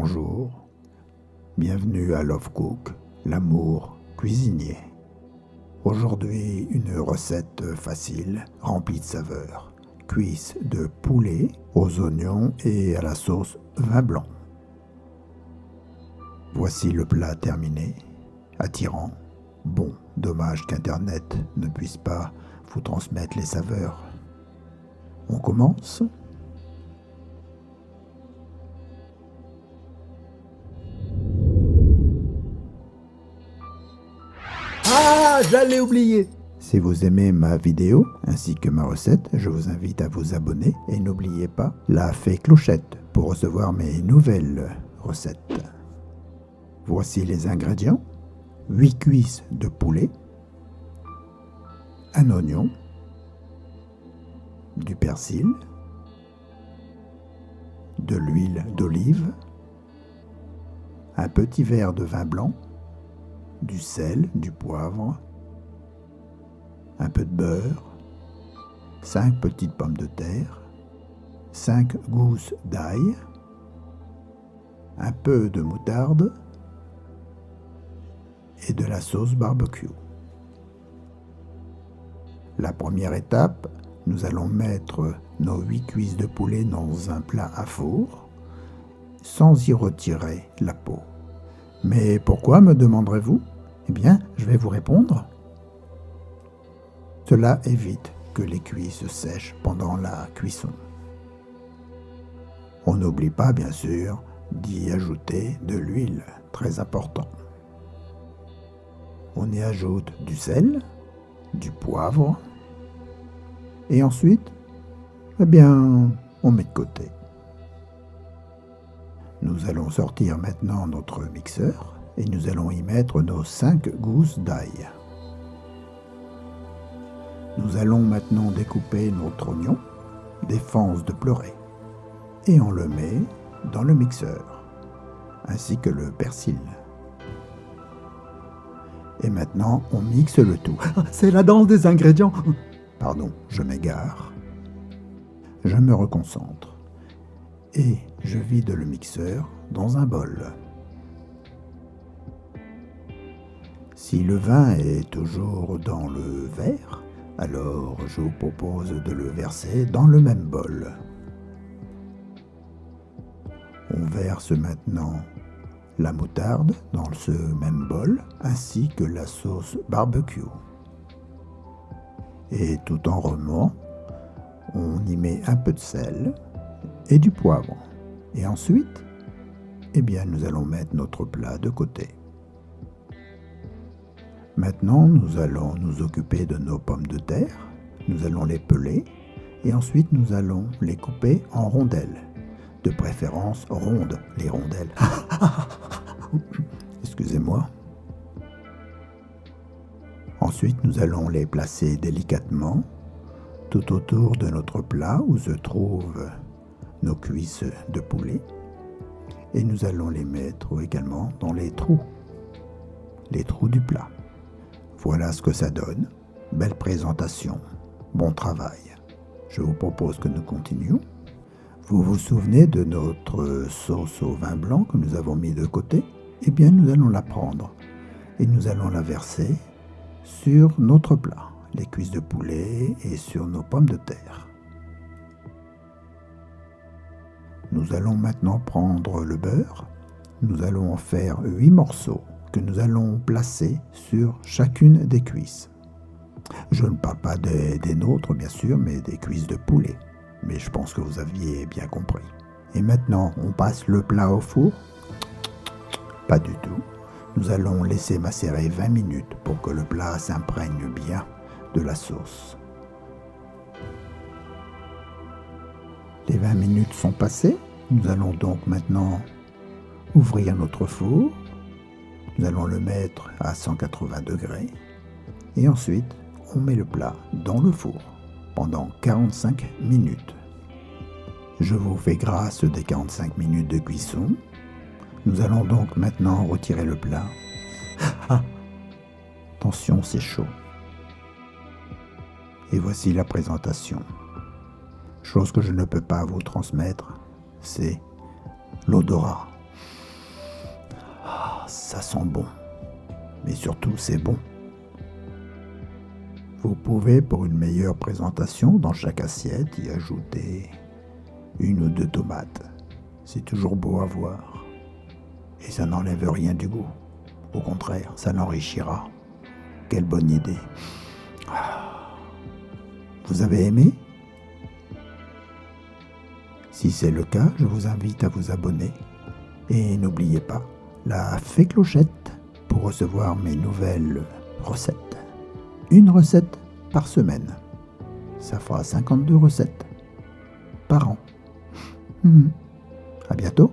Bonjour, bienvenue à Love Cook, l'amour cuisinier. Aujourd'hui, une recette facile, remplie de saveurs. Cuisse de poulet aux oignons et à la sauce vin blanc. Voici le plat terminé, attirant. Bon, dommage qu'Internet ne puisse pas vous transmettre les saveurs. On commence ? Ah, j'allais oublier! Si vous aimez ma vidéo ainsi que ma recette, je vous invite à vous abonner et n'oubliez pas la fée clochette pour recevoir mes nouvelles recettes. Voici les ingrédients: 8 cuisses de poulet, un oignon, du persil, de l'huile d'olive, un petit verre de vin blanc, du sel, du poivre, un peu de beurre, 5 petites pommes de terre, 5 gousses d'ail, un peu de moutarde et de la sauce barbecue. La première étape, nous allons mettre nos 8 cuisses de poulet dans un plat à four, sans y retirer la peau. Mais pourquoi, me demanderez-vous? Eh bien, je vais vous répondre. Cela évite que les cuisses sèchent pendant la cuisson. On n'oublie pas, bien sûr, d'y ajouter de l'huile, très important. On y ajoute du sel, du poivre, et ensuite, eh bien, on met de côté. Nous allons sortir maintenant notre mixeur et nous allons y mettre nos 5 gousses d'ail. Nous allons maintenant découper notre oignon des fances de pleurer et on le met dans le mixeur, ainsi que le persil. Et maintenant, on mixe le tout. C'est la danse des ingrédients. Pardon, je m'égare. Je me reconcentre et je vide le mixeur dans un bol. Si le vin est toujours dans le verre, alors je vous propose de le verser dans le même bol. On verse maintenant la moutarde dans ce même bol, ainsi que la sauce barbecue. Et tout en remuant, on y met un peu de sel et du poivre. Et ensuite, eh bien, nous allons mettre notre plat de côté. Maintenant, nous allons nous occuper de nos pommes de terre. Nous allons les peler et ensuite nous allons les couper en rondelles. De préférence rondes, les rondelles. Excusez-moi. Ensuite, nous allons les placer délicatement tout autour de notre plat où se trouvent nos cuisses de poulet. Et nous allons les mettre également dans les trous du plat. Voilà ce que ça donne. Belle présentation. Bon travail. Je vous propose que nous continuions. Vous vous souvenez de notre sauce au vin blanc que nous avons mis de côté? Eh bien, nous allons la prendre et nous allons la verser sur notre plat, les cuisses de poulet et sur nos pommes de terre. Nous allons maintenant prendre le beurre. Nous allons en faire 8 morceaux que nous allons placer sur chacune des cuisses. Je ne parle pas des nôtres, bien sûr, mais des cuisses de poulet. Mais je pense que vous aviez bien compris. Et maintenant, on passe le plat au four? Pas du tout. Nous allons laisser macérer 20 minutes pour que le plat s'imprègne bien de la sauce. Les 20 minutes sont passées. Nous allons donc maintenant ouvrir notre four. Nous allons le mettre à 180 degrés. Et ensuite, on met le plat dans le four pendant 45 minutes. Je vous fais grâce des 45 minutes de cuisson. Nous allons donc maintenant retirer le plat. Ah, attention, c'est chaud. Et voici la présentation. Chose que je ne peux pas vous transmettre, c'est l'odorat. ça sent bon. Mais surtout, c'est bon. Vous pouvez, pour une meilleure présentation, dans chaque assiette, y ajouter 1 ou 2 tomates. C'est toujours beau à voir. Et ça n'enlève rien du goût. Au contraire, ça l'enrichira. Quelle bonne idée. Vous avez aimé? Si c'est le cas, je vous invite à vous abonner. Et n'oubliez pas la fée clochette pour recevoir mes nouvelles recettes. 1 recette par semaine. Ça fera 52 recettes par an. À bientôt.